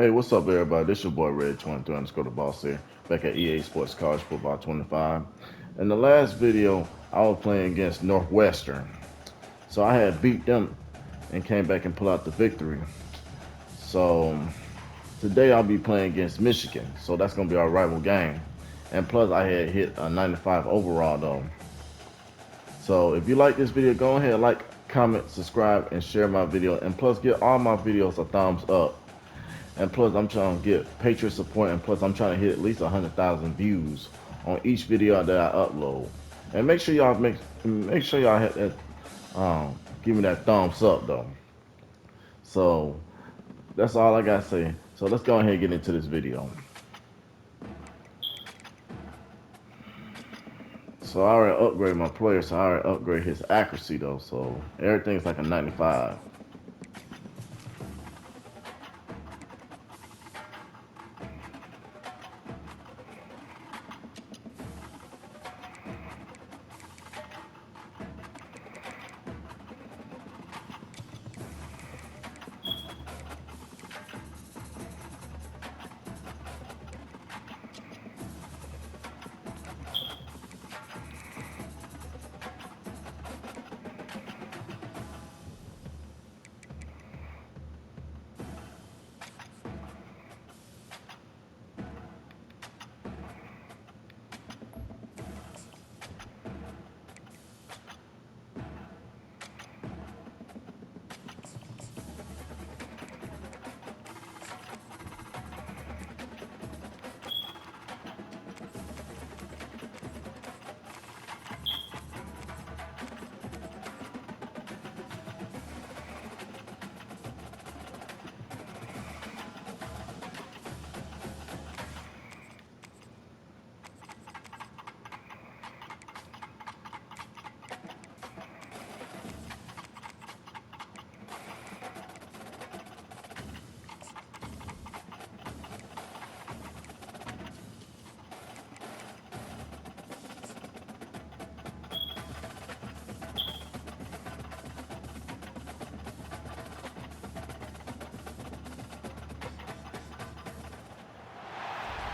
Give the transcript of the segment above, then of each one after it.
Hey, what's up, everybody? This your boy Red 23 underscore the boss here, back at EA Sports College Football 25. In the last video, I was playing against Northwestern, so I had beat them and came back and pulled out the victory. So today I'll be playing against Michigan, so that's gonna be our rival game. And plus, I had hit a 95 overall though. So if you like this video, go ahead, like, comment, subscribe, and share my video. And plus, give all my videos a thumbs up. And plus, I'm trying to get Patreon support, and plus, I'm trying to hit at least 100,000 views on each video that I upload. And make sure y'all make sure y'all hit that, give me that thumbs up though. So that's all I gotta say. So let's go ahead and get into this video. So I already upgraded my player, so I already upgraded his accuracy though. So everything's like a 95.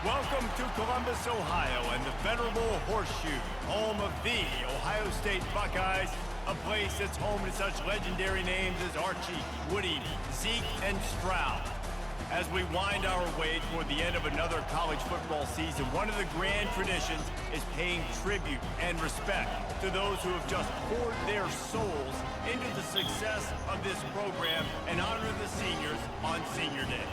Welcome to Columbus, Ohio, and the venerable Horseshoe, home of the Ohio State Buckeyes, a place that's home to such legendary names as Archie, Woody, Zeke, and Stroud. As we wind our way toward the end of another college football season, one of the grand traditions is paying tribute and respect to those who have just poured their souls into the success of this program and honor the seniors on Senior Day.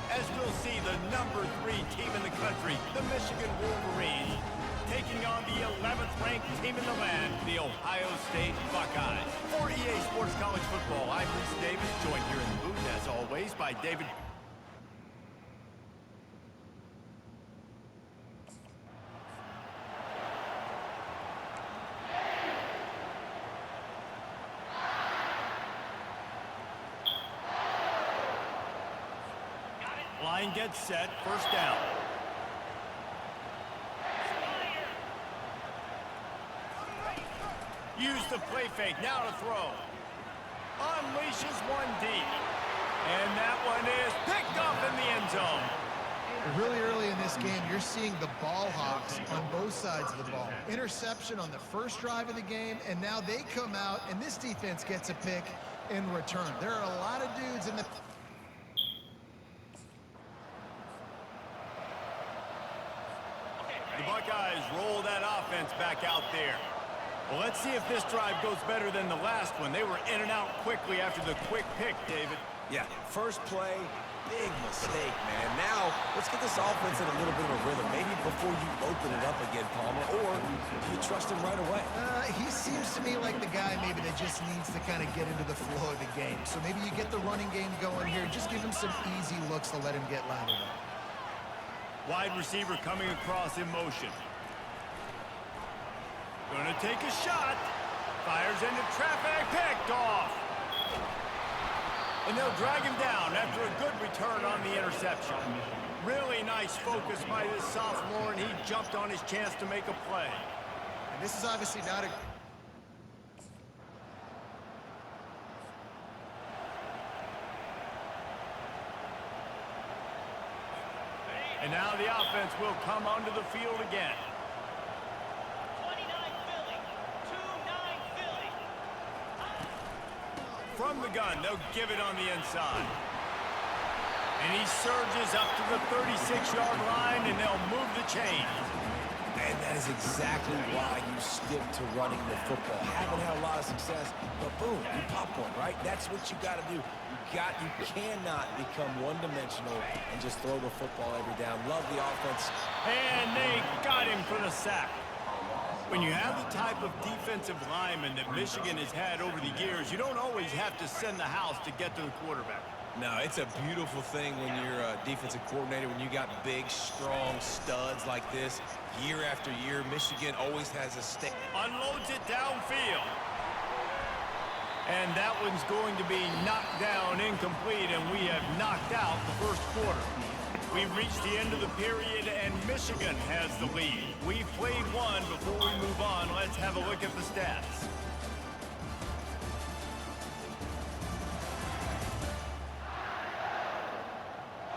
As we'll see the number 3 team in the country, the Michigan Wolverines, taking on the 11th ranked team in the land, the Ohio State Buckeyes. For EA Sports College Football, I'm Reese Davis, joined here in the booth, as always, by David. Line gets set, first down. Use the play fake, now to throw. Unleashes one deep. And that one is picked off in the end zone. Really early in this game, you're seeing the ball hawks on both sides of the ball. Interception on the first drive of the game, and now they come out, and this defense gets a pick in return. There are a lot of dudes in the... The Buckeyes roll that offense back out there. Well, let's see if this drive goes better than the last one. They were in and out quickly after the quick pick, David. Yeah, first play, big mistake, man. Now, let's get this offense in a little bit of a rhythm. Maybe before you open it up again, Palmer, or you trust him right away. He seems to me like the guy maybe that just needs to kind of get into the flow of the game. So maybe you get the running game going here. Just give him some easy looks to let him get lathered up. Wide receiver coming across in motion. Gonna take a shot. Fires into traffic. Picked off. And they'll drag him down after a good return on the interception. Really nice focus by this sophomore, and he jumped on his chance to make a play. And this is obviously not a... And now the offense will come onto the field again. 29 Philly. 2-9 Philly. From the gun, they'll give it on the inside. And he surges up to the 36-yard line, and they'll move the chain. And that is exactly why you stick to running the football. Haven't had a lot of success, but boom, you pop one, right? That's what you got to do. You cannot become one-dimensional and just throw the football every down. Love the offense. And they got him for the sack. When you have the type of defensive lineman that Michigan has had over the years, you don't always have to send the house to get to the quarterback. No, it's a beautiful thing when you're a defensive coordinator, when you got big, strong studs like this. Year after year, Michigan always has a stick. Unloads it downfield. And that one's going to be knocked down incomplete, and we have knocked out the first quarter. We've reached the end of the period, and Michigan has the lead. We've played one. Before we move on, let's have a look at the stats.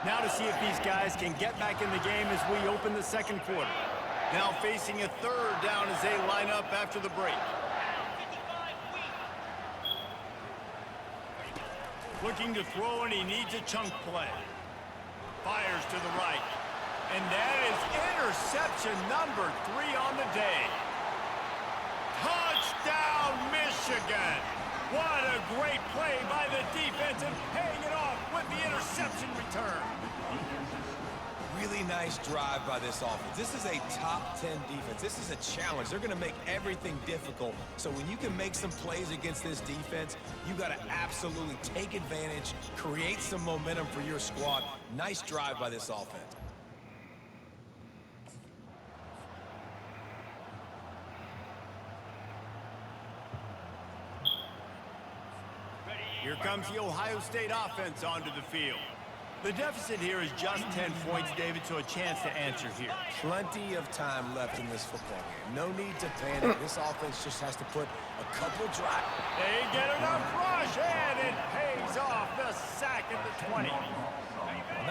Now to see if these guys can get back in the game as we open the second quarter. Now facing a third down as they line up after the break. Looking to throw, and he needs a chunk play. Fires to the right. And that is interception number 3 on the day. Touchdown, Michigan! What a great play by the defense, and paying it off with the interception return. Really nice drive by this offense. This is a top 10 defense. This is a challenge. They're going to make everything difficult. So when you can make some plays against this defense, you got to absolutely take advantage, create some momentum for your squad. Nice drive by this offense. Here comes the Ohio State offense onto the field. The deficit here is just 10 points, David, so a chance to answer here. Plenty of time left in this football game. No need to panic. This offense just has to put a couple drives. They get enough rush, and it pays off. The sack at the 20.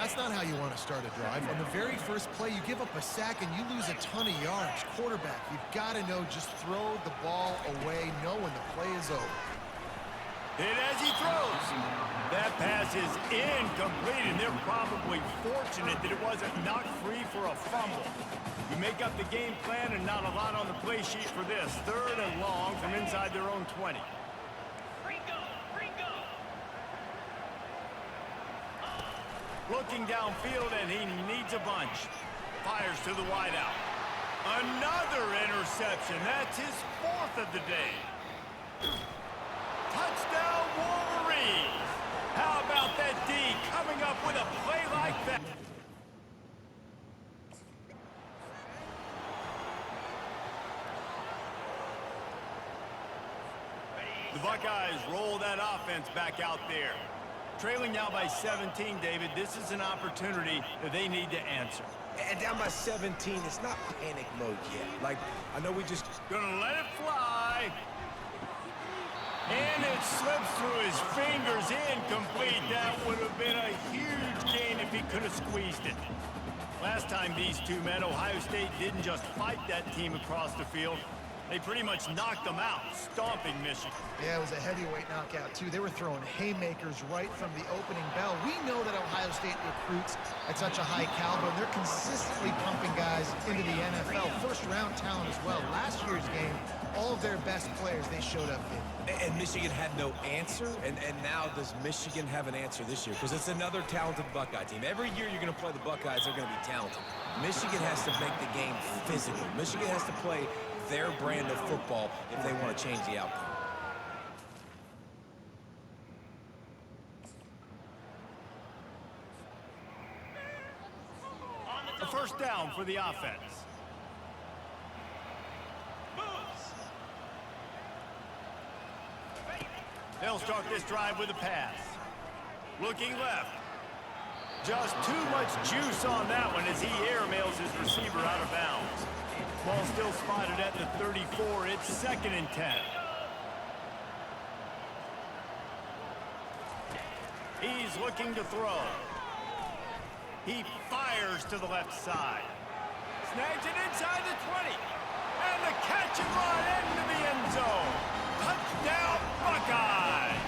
That's not how you want to start a drive. On the very first play, you give up a sack and you lose a ton of yards. Quarterback, you've got to know, just throw the ball away, know when the play is over. Hit as he throws. That pass is incomplete, and they're probably fortunate that it wasn't knocked free for a fumble. You make up the game plan, and not a lot on the play sheet for this. 3rd and long from inside their own 20. Looking downfield, and he needs a bunch. Fires to the wideout. Another interception. That's his 4th of the day. Touchdown, Wolverines! How about that D coming up with a play like that? The Buckeyes roll that offense back out there. Trailing now by 17, David. This is an opportunity that they need to answer. And down by 17, it's not panic mode yet. Like, I know we just... Gonna let it fly. And it slips through his fingers, incomplete. That would have been a huge gain if he could have squeezed it. Last time these two met, Ohio State didn't just fight that team across the field. They pretty much knocked them out, stomping Michigan. Yeah, it was a heavyweight knockout, too. They were throwing haymakers right from the opening bell. We know that Ohio State recruits at such a high caliber, and they're consistently pumping guys into the NFL. First-round talent as well. Last year's game, all of their best players, they showed up in. And Michigan had no answer, and now does Michigan have an answer this year? Because it's another talented Buckeye team. Every year you're going to play the Buckeyes, they're going to be talented. Michigan has to make the game physical. Michigan has to play their brand of football if they want to change the outcome. A first down for the offense. They'll start this drive with a pass. Looking left. Just too much juice on that one as he airmails his receiver out of bounds. Ball still spotted at the 34. It's 2nd and 10. He's looking to throw. He fires to the left side. Snags it inside the 20. And the catch and run into the end zone. Touchdown, Buckeyes!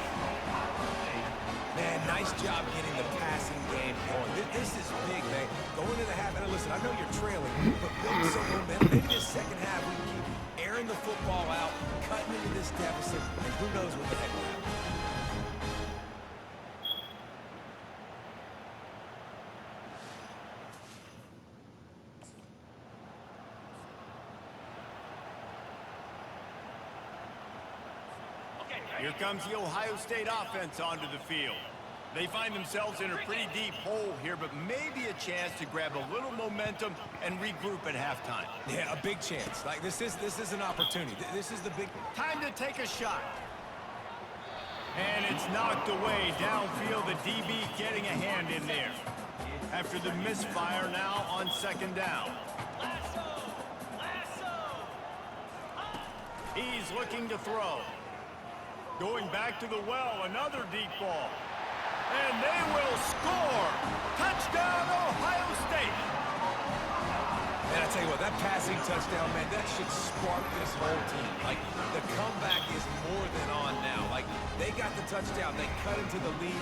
Man, nice job getting the passing game going. This is big, man. Going into the half, and listen, I know you're trailing, but build some momentum. Maybe this second half we can keep airing the football out, cutting into this deficit, and who knows what the heck will happen. Here comes the Ohio State offense onto the field. They find themselves in a pretty deep hole here, but maybe a chance to grab a little momentum and regroup at halftime. Yeah, a big chance. Like, this is an opportunity. This is the big... Time to take a shot. And it's knocked away downfield. The DB getting a hand in there. After the misfire now on second down. He's looking to throw. Going back to the well, another deep ball. And they will score! Touchdown, Ohio State! Man, I tell you what, that passing touchdown, man, that should spark this whole team. Like, the comeback is more than on now. Like, they got the touchdown. They cut into the lead.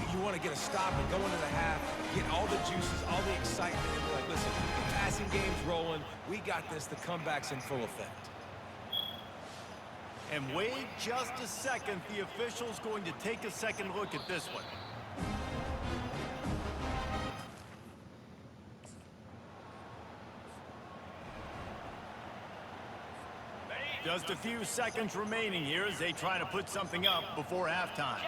You want to get a stop and go into the half, get all the juices, all the excitement, and be like, listen, the passing game's rolling. We got this. The comeback's in full effect. And wait just a second. The official's going to take a second look at this one. Just a few seconds remaining here as they try to put something up before halftime.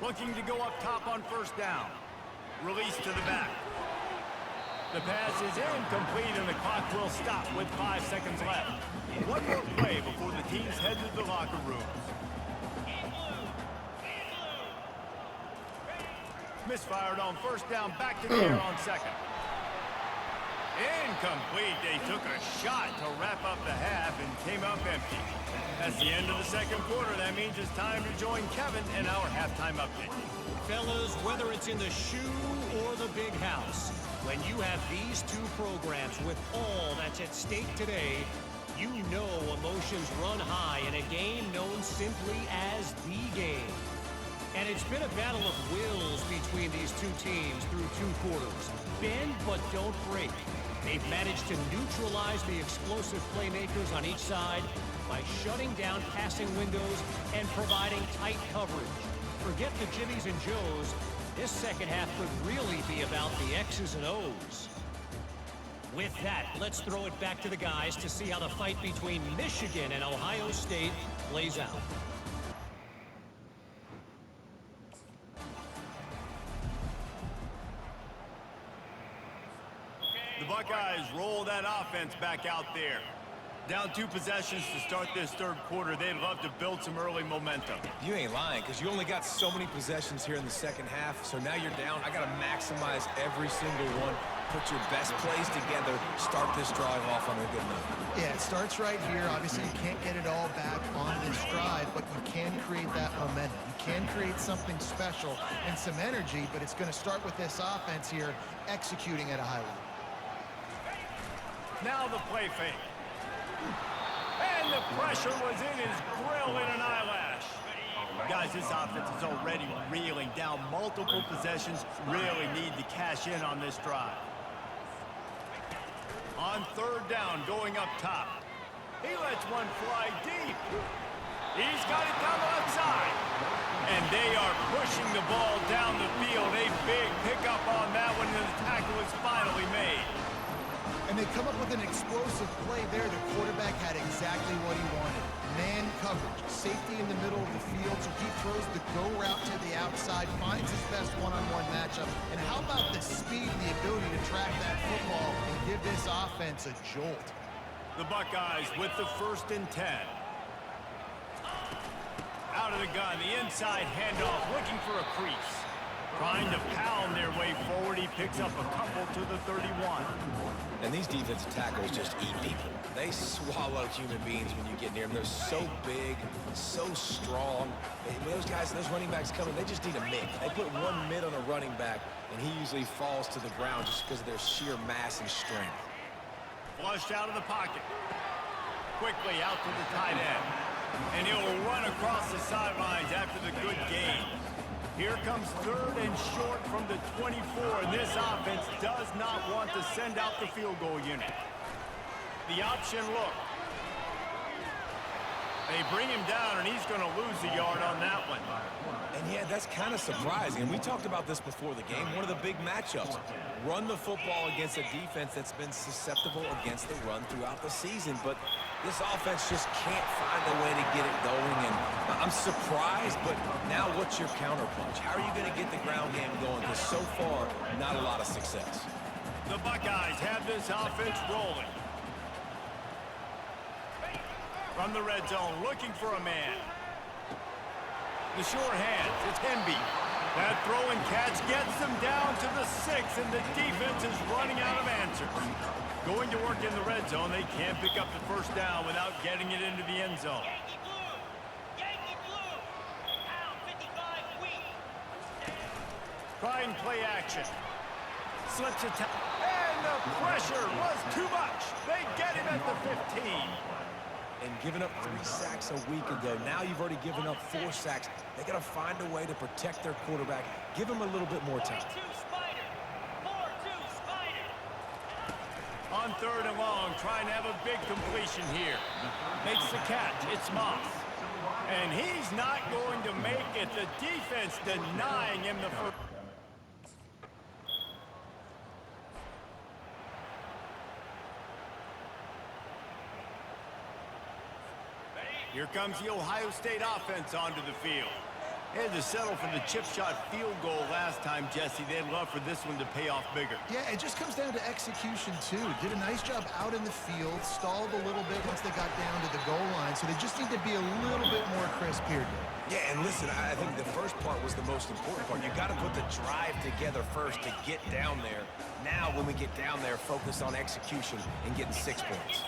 Looking to go up top on first down. Release to the back. The pass is incomplete and the clock will stop with 5 seconds left. One more play before the teams head to the locker room. Misfired on first down, back to the air on second. Incomplete. They took a shot to wrap up the half and came up empty. That's the end of the second quarter. That means it's time to join Kevin in our halftime update. Fellas, whether it's in the shoe or the big house, when you have these two programs with all that's at stake today, you know emotions run high in a game known simply as the game. And it's been a battle of wills between these two teams through 2 quarters. Bend but don't break. They've managed to neutralize the explosive playmakers on each side by shutting down passing windows and providing tight coverage. Forget the Jimmies and Joes. This second half could really be about the X's and O's. With that, let's throw it back to the guys to see how the fight between Michigan and Ohio State plays out. The Buckeyes roll that offense back out there. Down 2 possessions to start this third quarter. They'd love to build some early momentum. You ain't lying, because you only got so many possessions here in the second half, so now you're down. I got to maximize every single one. Put your best plays together. Start this drive off on a good note. Yeah, it starts right here. Obviously, you can't get it all back on this stride, but you can create that momentum. You can create something special and some energy, but it's going to start with this offense here executing at a high level. Now the play fake. And the pressure was in his grill in an eyelash. Guys, this offense is already reeling down multiple possessions. Really need to cash in on this drive. On third down, going up top. He lets one fly deep. He's got it down the left side. And they are pushing the ball down the field. A big pickup on that one, and the tackle is finally made. And they come up with an explosive play there. The quarterback had exactly what he wanted. Man coverage, safety in the middle of the field, so he throws the go route to the outside, finds his best one-on-one matchup. And how about the speed and the ability to track that football and give this offense a jolt? The Buckeyes with the 1st and 10. Out of the gun, the inside handoff, looking for a crease. Trying to pound their way forward, he picks up a couple to the 31. And these defensive tackles just eat people. They swallow human beings when you get near them. They're so big, so strong. When those guys, those running backs coming, they just need a mid. They put one mid on a running back, and he usually falls to the ground just because of their sheer mass and strength. Flushed out of the pocket. Quickly out to the tight end. And he'll run across the sidelines after the good gain. Here comes 3rd and short from the 24, and this offense does not want to send out the field goal unit. The option look. They bring him down, and he's going to lose a yard on that one. And yeah, that's kind of surprising. And we talked about this before the game. One of the big matchups. Run the football against a defense that's been susceptible against the run throughout the season. But this offense just can't find a way to get it going. And I'm surprised, but now what's your counterpunch? How are you going to get the ground game going? Because so far, not a lot of success. The Buckeyes have this offense rolling. From the red zone, looking for a man. The sure hands, it's Hemby. That throw and catch gets them down to the 6, and the defense is running out of answers. Going to work in the red zone, they can't pick up the first down without getting it into the end zone. Yankee blue! Yankee blue! Pound 55 weak! Try and play action. Slips it, and the pressure was too much. They get him at the 15. And giving up 3 sacks a week ago. Now you've already given up 4 sacks. They got to find a way to protect their quarterback. Give him a little bit more time. 4-2 Spider! 4-2 Spider! On 3rd and long, trying to have a big completion here. Makes the catch. It's Moss. And he's not going to make it. The defense denying him the first. Here comes the Ohio State offense onto the field. They had to settle for the chip shot field goal last time, Jesse. They'd love for this one to pay off bigger. Yeah, it just comes down to execution, too. Did a nice job out in the field, stalled a little bit once they got down to the goal line, so they just need to be a little bit more crisp here. Yeah, and listen, I think the first part was the most important part. You got to put the drive together first to get down there. Now, when we get down there, focus on execution and getting 6 points.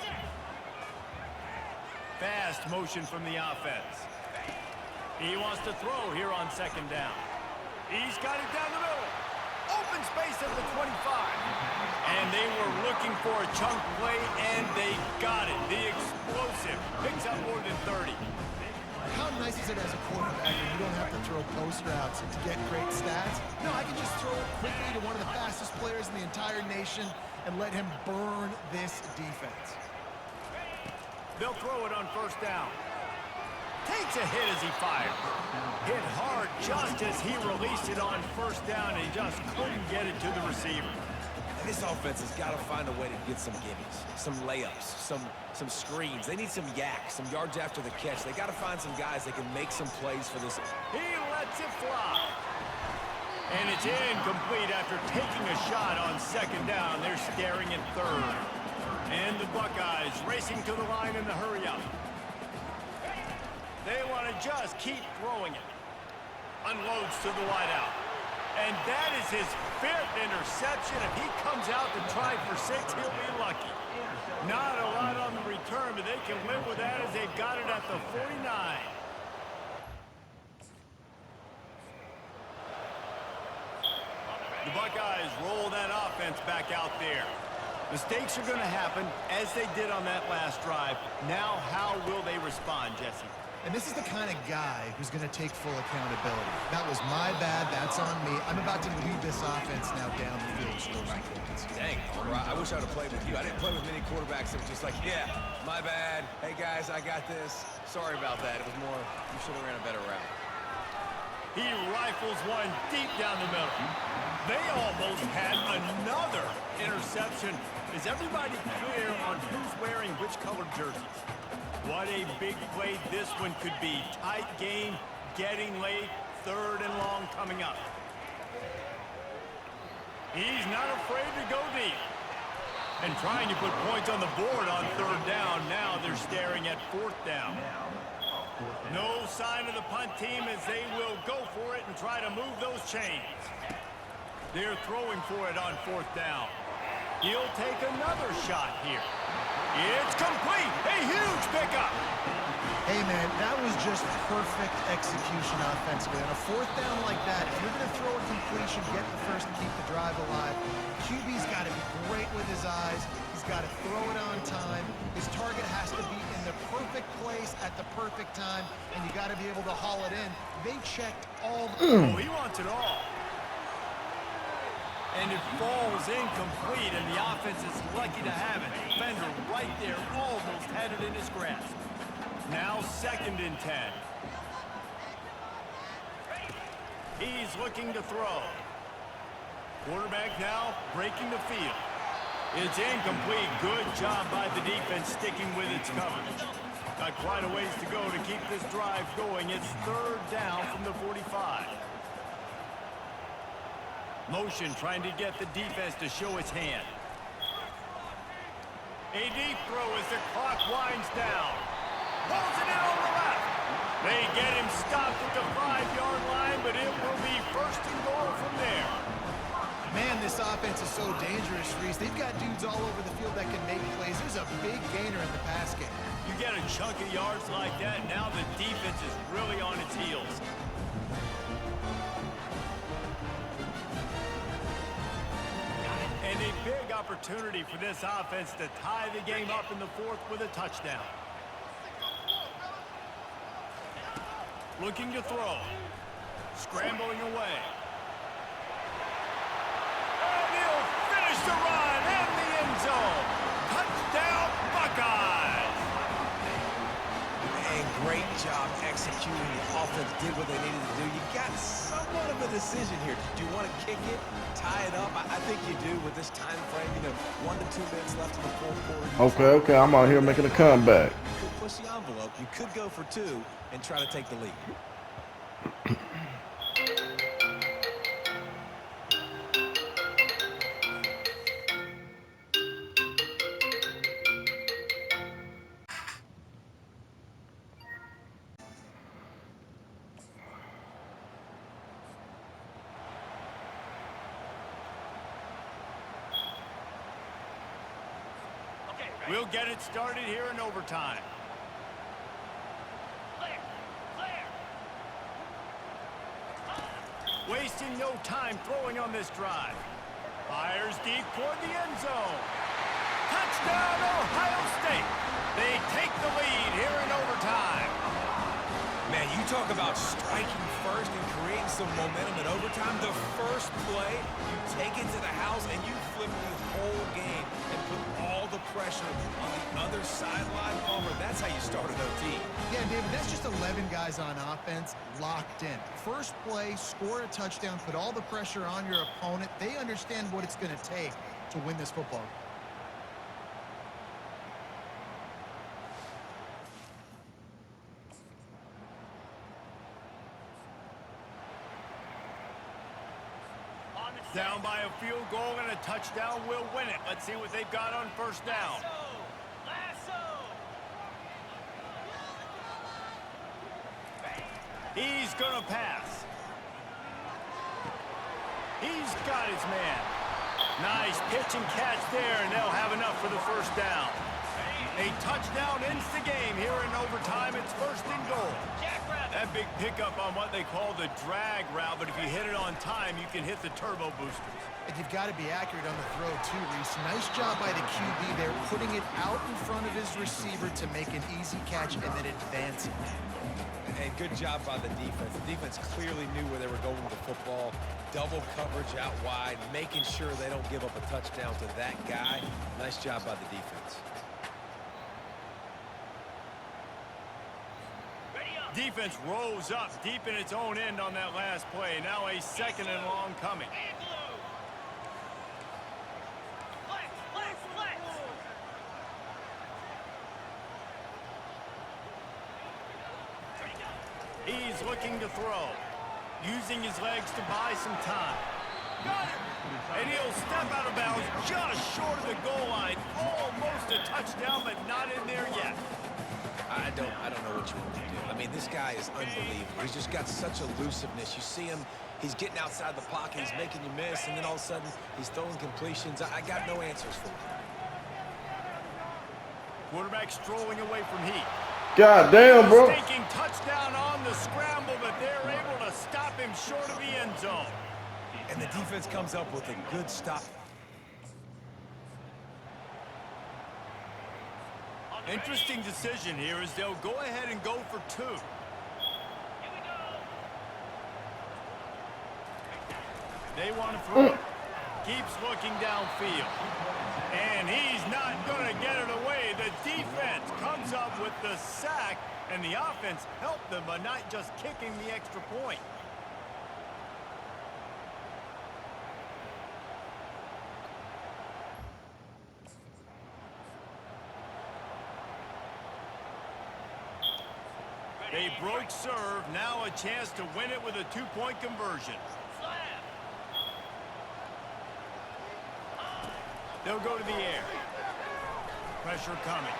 Fast motion from the offense. He wants to throw here on 2nd down. He's got it down the middle. Open space at the 25. And they were looking for a chunk play, and they got it. The explosive picks up more than 30. How nice is it as a quarterback when you don't have to throw post routes to get great stats? No, I can just throw it quickly to one of the fastest players in the entire nation and let him burn this defense. They'll throw it on 1st down. Takes a hit as he fires. Hit hard just as he released it on 1st down, and he just couldn't get it to the receiver. And this offense has got to find a way to get some gimmies, some layups, some screens. They need some yaks, some yards after the catch. They got to find some guys that can make some plays for this. He lets it fly. And it's incomplete after taking a shot on 2nd down. They're staring at 3rd. And the Buckeyes racing to the line in the hurry-up. They want to just keep throwing it. Unloads to the wideout. And that is his 5th interception. If he comes out to try for 6, he'll be lucky. Not a lot on the return, but they can live with that as they've got it at the 49. The Buckeyes roll that offense back out there. Mistakes are going to happen, as they did on that last drive. Now, how will they respond, Jesse? And this is the kind of guy who's going to take full accountability. That was my bad. That's on me. I'm about to lead this offense now down the field. Dang, I wish I would have played with you. I didn't play with many quarterbacks that were just like, yeah, my bad. Hey, guys, I got this. Sorry about that. It was more, you should have ran a better route. He rifles one deep down the middle. They almost had another interception. Is everybody clear on who's wearing which colored jerseys? What a big play this one could be. Tight game, getting late, 3rd and long coming up. He's not afraid to go deep. And trying to put points on the board on 3rd down. Now they're staring at 4th down. No sign of the punt team as they will go for it and try to move those chains. They're throwing for it on 4th down. He'll take another shot here. It's complete. A huge pickup. Hey, man, that was just perfect execution offensively. On a 4th down like that, if you're going to throw a completion, get the first and keep the drive alive, QB's got to be great with his eyes. He's got to throw it on time. His target has to be in the perfect place at the perfect time, and you got to be able to haul it in. They checked all the... Oh, he wants it all. And it falls incomplete, and the offense is lucky to have it. Defender right there almost had it in his grasp. Now 2nd and 10. He's looking to throw. Quarterback now breaking the field. It's incomplete. Good job by the defense sticking with its coverage. Got quite a ways to go to keep this drive going. It's 3rd down from the 45. Motion trying to get the defense to show its hand. A deep throw as the clock winds down. Pulls it in on the left. They get him stopped at the 5-yard line, but it will be 1st and goal from there. Man, this offense is so dangerous, Reese. They've got dudes all over the field that can make plays. There's a big gainer in the pass game. You get a chunk of yards like that, now the defense is really on its heels. And a big opportunity for this offense to tie the game up in the 4th with a touchdown. Looking to throw. Scrambling away. And he'll finish the run in the end zone. Touchdown, Buckeyes! And great job executing. The offense did what they needed to do. You got somewhat of a decision here. Do you want to kick it, tie it up? I think you do with this time frame. 1 to 2 minutes left in the 4th quarter. Okay, I'm out here making a comeback. You could push the envelope. You could go for 2 and try to take the lead. We'll get it started here in overtime. Clear. Clear. Wasting no time throwing on this drive. Fires deep toward the end zone. Touchdown, Ohio State. They take the lead here in overtime. Man, you talk about striking first and creating some momentum in overtime. The first play, you take it to the house and you flip the whole game and put all the pressure on the other sideline. Palmer, that's how you start an OT. Yeah, David, that's just 11 guys on offense locked in. First play, score a touchdown, put all the pressure on your opponent. They understand what it's going to take to win this football game. Down by a field goal and a touchdown will win it. Let's see what they've got on 1st down. Lasso. He's going to pass. He's got his man. Nice pitch and catch there, and they'll have enough for the 1st down. A touchdown ends the game here in overtime. It's 1st and goal. That big pickup on what they call the drag route, but if you hit it on time, you can hit the turbo boosters. And you've got to be accurate on the throw, too, Reese. Nice job by the QB there, putting it out in front of his receiver to make an easy catch and then advancing. And good job by the defense. The defense clearly knew where they were going with the football. Double coverage out wide, making sure they don't give up a touchdown to that guy. Nice job by the defense. Defense rolls up deep in its own end on that last play. Now a 2nd and long coming. He's looking to throw, using his legs to buy some time. Got it! And he'll step out of bounds just short of the goal line. Almost a touchdown, but not in there yet. I I don't know what you want me to do. I mean, this guy is unbelievable. He's just got such elusiveness. You see him, he's getting outside the pocket, he's making you miss, and then all of a sudden, he's throwing completions. I got no answers for him. Quarterback strolling away from Heath. God damn, bro. Taking touchdown on the scramble, but they're able to stop him short of the end zone. And the defense comes up with a good stop. Interesting decision here as they'll go ahead and go for 2. They want to throw it. Keeps looking downfield. And he's not going to get it away. The defense comes up with the sack, and the offense helped them by not just kicking the extra point. They broke serve, now a chance to win it with a 2-point conversion. They'll go to the air. Pressure coming.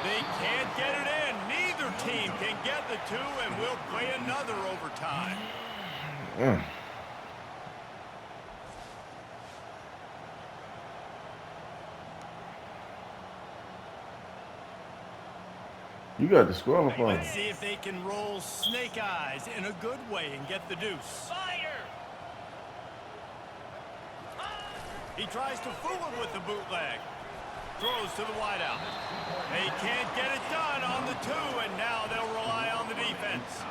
They can't get it in. Neither team can get the 2, and we'll play another overtime. You got disqualified. Let's see if they can roll snake eyes in a good way and get the deuce. Fire! He tries to fool it with the bootleg. Throws to the wideout. They can't get it done on the 2, and now they'll rely on the defense.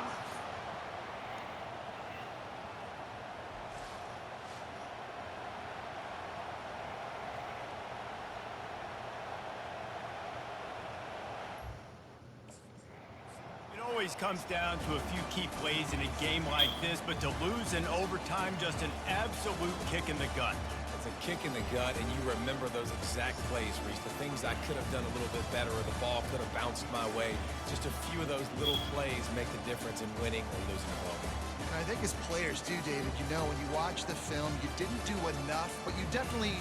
It always comes down to a few key plays in a game like this, but to lose in overtime, just an absolute kick in the gut. It's a kick in the gut, and you remember those exact plays, Reese. The things I could have done a little bit better, or the ball could have bounced my way. Just a few of those little plays make the difference in winning or losing the ball. I think as players do, David, you know, when you watch the film, you didn't do enough, but you definitely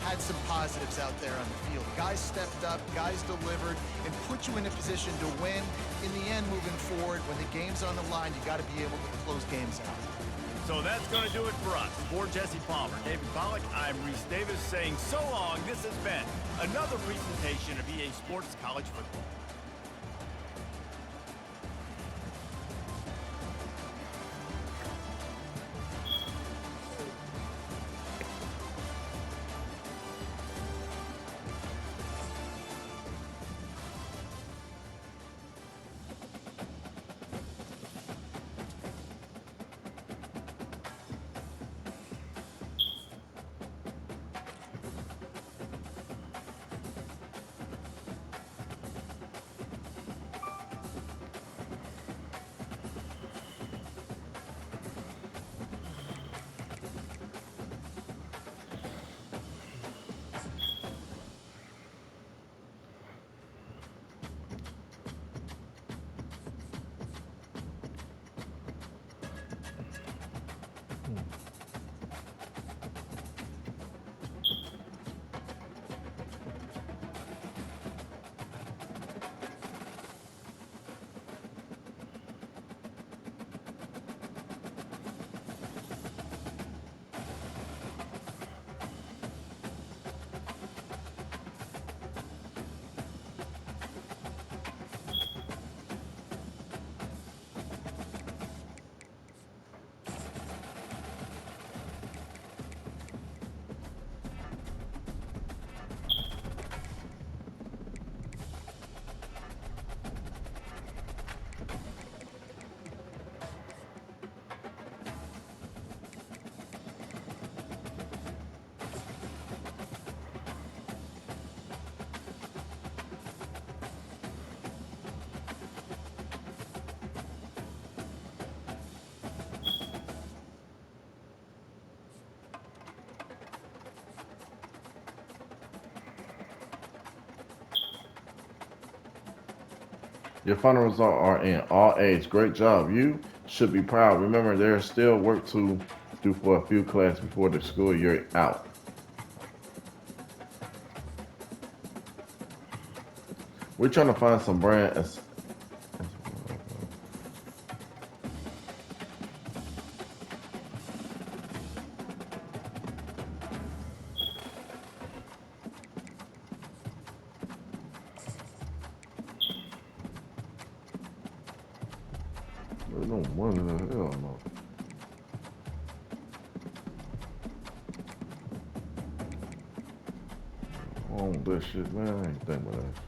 had some positives out there on the field. Guys stepped up, guys delivered, and put you in a position to win. In the end, moving forward, when the game's on the line, you got to be able to close games out. So that's going to do it for us. For Jesse Palmer, David Pollack, I'm Reese Davis saying so long. This has been another presentation of EA Sports College Football. Your final results are in all age. Great job. You should be proud. Remember, there's still work to do for a few classes before the school year out. We're trying to find some brand No money in the hell no. I don't want that shit, man. I ain't think about that.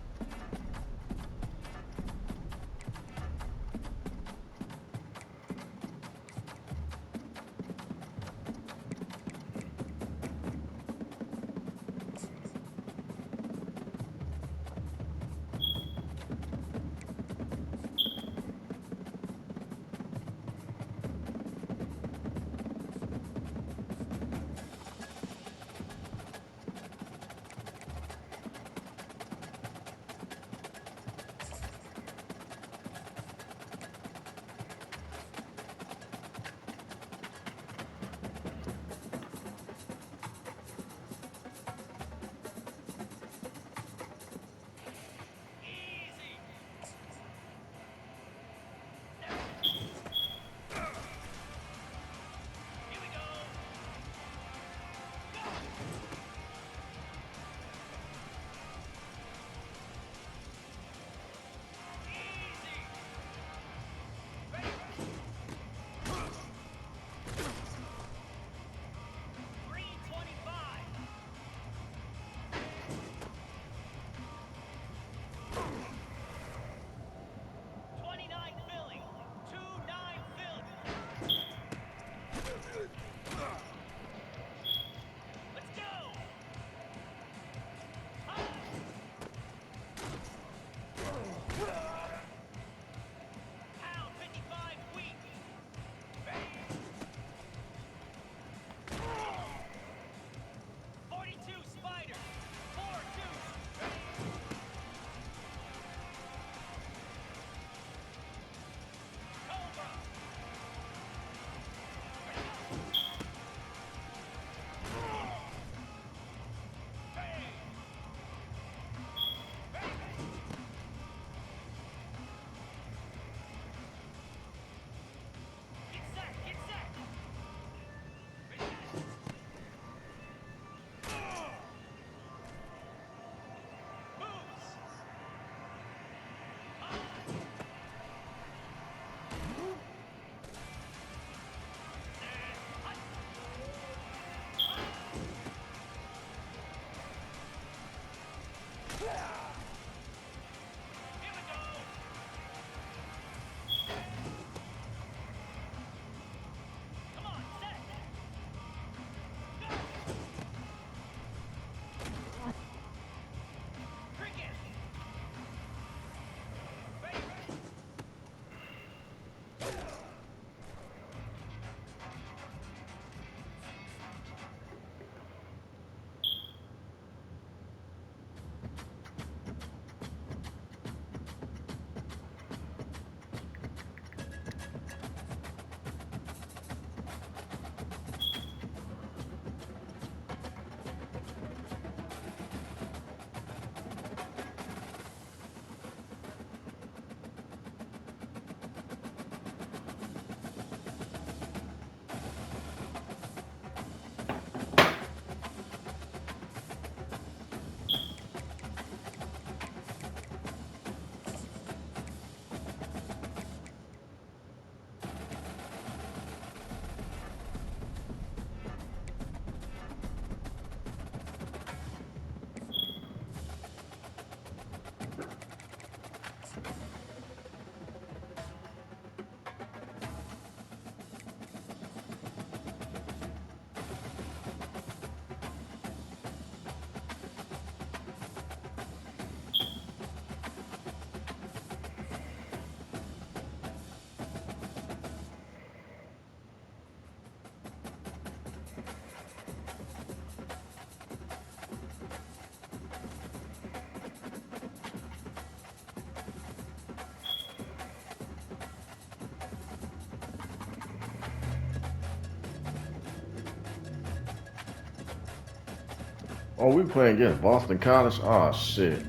Oh, we playing against Boston College? Oh, shit.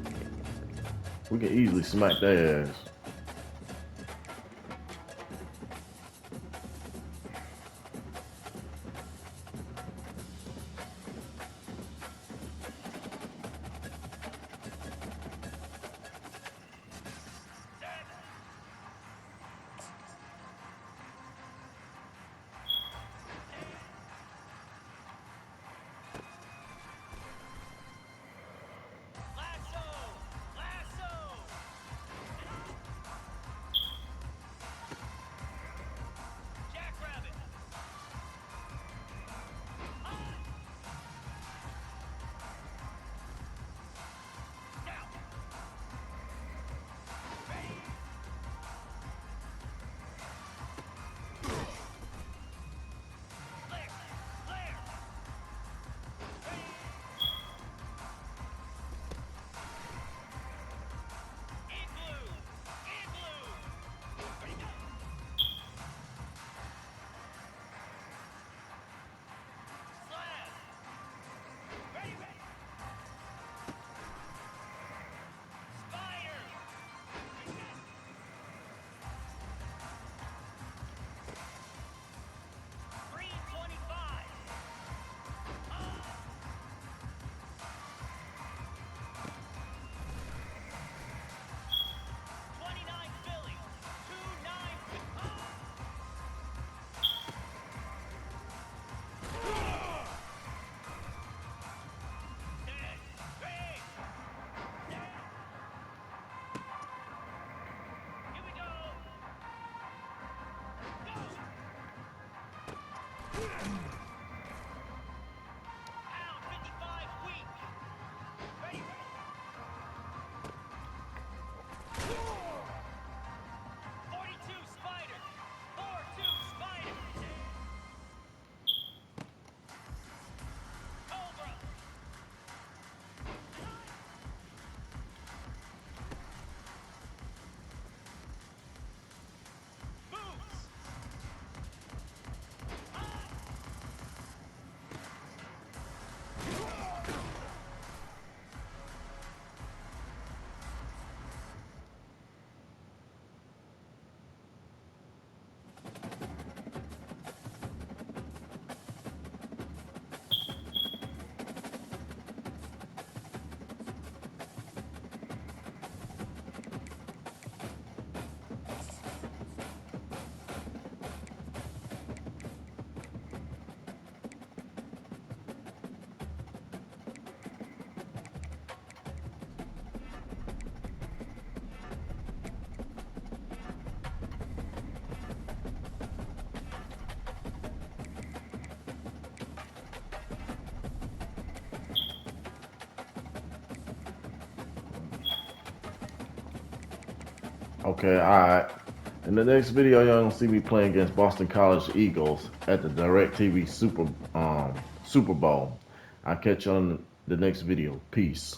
We can easily smack their ass. Pound 55 weak. Ready. 42 Spider. 4-2 Spider. Cobra. Moves. Okay, alright. In the next video, y'all gonna see me playing against Boston College Eagles at the DirecTV Super Bowl. I'll catch you on the next video. Peace.